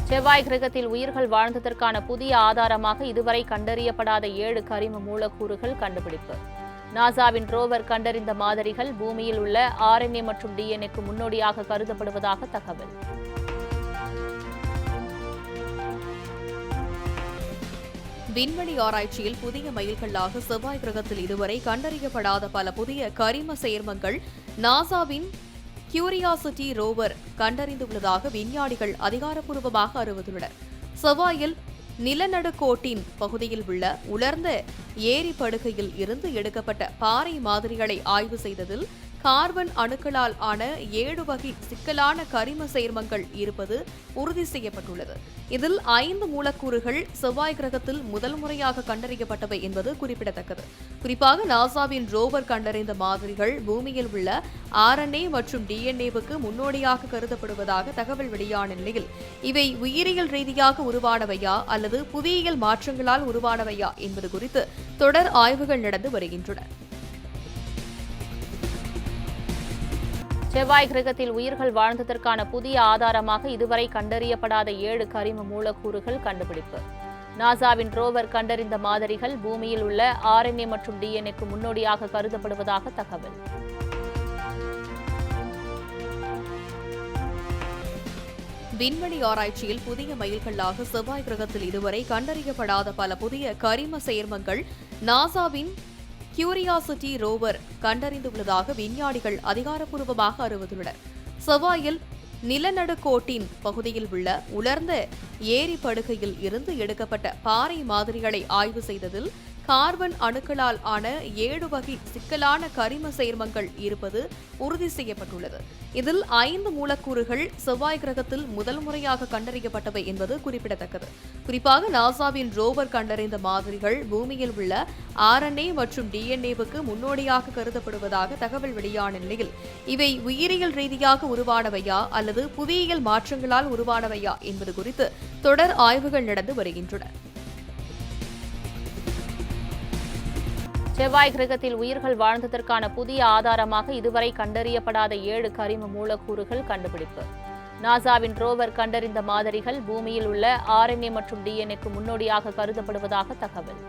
செவ்வாய் கிரகத்தில் உயிர்கள் வாழ்ந்ததற்கான புதிய ஆதாரமாக இதுவரை கண்டறியப்படாத 7 கரிம மூலக்கூறுகள் கண்டுபிடிப்பு. நாசாவின் ரோவர் கண்டறிந்த மாதிரிகள் பூமியில் உள்ள RNA மற்றும் DNA-க்கு முன்னோடியாக கருதப்படுவதாக தகவல். விண்வெளி ஆராய்ச்சியில் புதிய மைல்கல்லாக செவ்வாய் கிரகத்தில் இதுவரை கண்டறியப்படாத பல புதிய கரிம சேர்மங்கள் நாசாவின் கியூரியாசிட்டி ரோவர் கண்டறிந்துள்ளதாக விஞ்ஞானிகள் அதிகாரப்பூர்வமாக அறிவித்துள்ளனர். செவ்வாயில் நிலநடுக்கோட்டின் பகுதியில் உள்ள உலர்ந்த ஏரி படுகையில் இருந்து எடுக்கப்பட்ட பாறை மாதிரிகளை ஆய்வு செய்ததில் கார்பன் அணுக்களால் ஆன 7 வகை சிக்கலான கரிம சேர்மங்கள் இருப்பது உறுதி செய்யப்பட்டுள்ளது. இதில் 5 மூலக்கூறுகள் செவ்வாய் கிரகத்தில் முதல் முறையாக கண்டறியப்பட்டவை என்பது குறிப்பிடத்தக்கது. குறிப்பாக நாசாவின் ரோவர் கண்டறிந்த மாதிரிகள் பூமியில் உள்ள RNA மற்றும் DNA-வுக்கு முன்னோடியாக கருதப்படுவதாக தகவல் வெளியான நிலையில் இவை உயிரியல் ரீதியாக உருவானவையா அல்லது புவியியல் மாற்றங்களால் உருவானவையா என்பது குறித்து தொடர் ஆய்வுகள் நடந்து வருகின்றன. செவ்வாய் கிரகத்தில் உயிர்கள் வாழ்ந்ததற்கான புதிய ஆதாரமாக இதுவரை கண்டறியப்படாத 7 கரிம மூலக்கூறுகள் கண்டுபிடிப்பு. நாசாவின் ரோவர் கண்டறிந்த மாதிரிகள் பூமியில் உள்ள RNA மற்றும் DNA-க்கு முன்னோடியாக கருதப்படுவதாக தகவல். விண்வெளி ஆராய்ச்சியில் புதிய மைல்கல்லாக செவ்வாய் கிரகத்தில் இதுவரை கண்டறியப்படாத பல புதிய கரிம சேர்மங்கள் நாசாவின் கியூரியாசிட்டி ரோவர் கண்டறிந்துள்ளதாக விஞ்ஞானிகள் அதிகாரப்பூர்வமாக அறிவித்துள்ளனர். செவ்வாயில் நிலநடுக்கோட்டின் பகுதியில் உள்ள உலர்ந்த ஏரி படுகையில் இருந்து எடுக்கப்பட்ட பாறை மாதிரிகளை ஆய்வு செய்ததில் கார்பன் அணுக்களால் ஆன 7 வகை சிக்கலான கரிம சேர்மங்கள் இருப்பது உறுதி செய்யப்பட்டுள்ளது. இதில் 5 மூலக்கூறுகள் செவ்வாய் கிரகத்தில் முதல் முறையாக கண்டறியப்பட்டவை என்பது குறிப்பிடத்தக்கது. குறிப்பாக நாசாவின் ரோவர் கண்டறிந்த மாதிரிகள் பூமியில் உள்ள RNA மற்றும் DNA-வுக்கு முன்னோடியாக கருதப்படுவதாக தகவல் வெளியான நிலையில் இவை உயிரியல் ரீதியாக உருவானவையா அல்லது புவியியல் மாற்றங்களால் உருவானவையா என்பது குறித்து தொடர் ஆய்வுகள் நடந்து வருகின்றன. செவ்வாய் கிரகத்தில் உயிர்கள் வாழ்ந்ததற்கான புதிய ஆதாரமாக இதுவரை கண்டறியப்படாத 7 கரிம மூலக்கூறுகள் கண்டுபிடிப்பு. நாசாவின் ரோவர் கண்டறிந்த மாதிரிகள் பூமியில் உள்ள RNA மற்றும் DNA-க்கு முன்னோடியாக கருதப்படுவதாக தகவல்.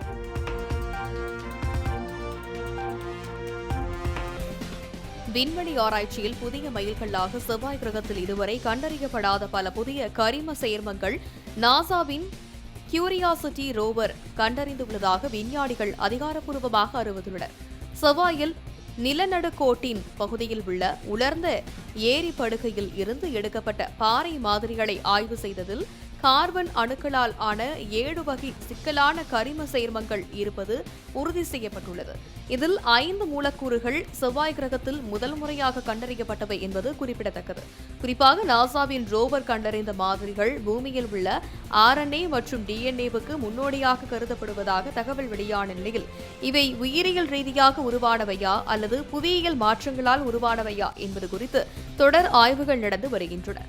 விண்வெளி ஆராய்ச்சியில் புதிய மைல்கல்லாக செவ்வாய் கிரகத்தில் இதுவரை கண்டறியப்படாத பல புதிய கரிம சேர்மங்கள் நாசாவின் கியூரியாசிட்டி ரோவர் கண்டறிந்துள்ளதாக விஞ்ஞானிகள் அதிகாரப்பூர்வமாக அறிவித்துள்ளனர். செவ்வாயில் நிலநடுக்கோட்டின் பகுதியில் உள்ள உலர்ந்த ஏரி படுகையில் இருந்து எடுக்கப்பட்ட பாறை மாதிரிகளை ஆய்வு செய்ததில் கார்பன் அணுக்களால் ஆன 7 வகை சிக்கலான கரிம சேர்மங்கள் இருப்பது உறுதி செய்யப்பட்டுள்ளது. இதில் 5 மூலக்கூறுகள் செவ்வாய் கிரகத்தில் முதல் முறையாக கண்டறியப்பட்டவை என்பது குறிப்பிடத்தக்கது. குறிப்பாக நாசாவின் ரோவர் கண்டறிந்த மாதிரிகள் பூமியில் உள்ள RNA மற்றும் DNA-வுக்கு முன்னோடியாக கருதப்படுவதாக தகவல் வெளியான நிலையில் இவை உயிரியல் ரீதியாக உருவானவையா அல்லது புவியியல் மாற்றங்களால் உருவானவையா என்பது குறித்து தொடர் ஆய்வுகள் நடந்து வருகின்றன.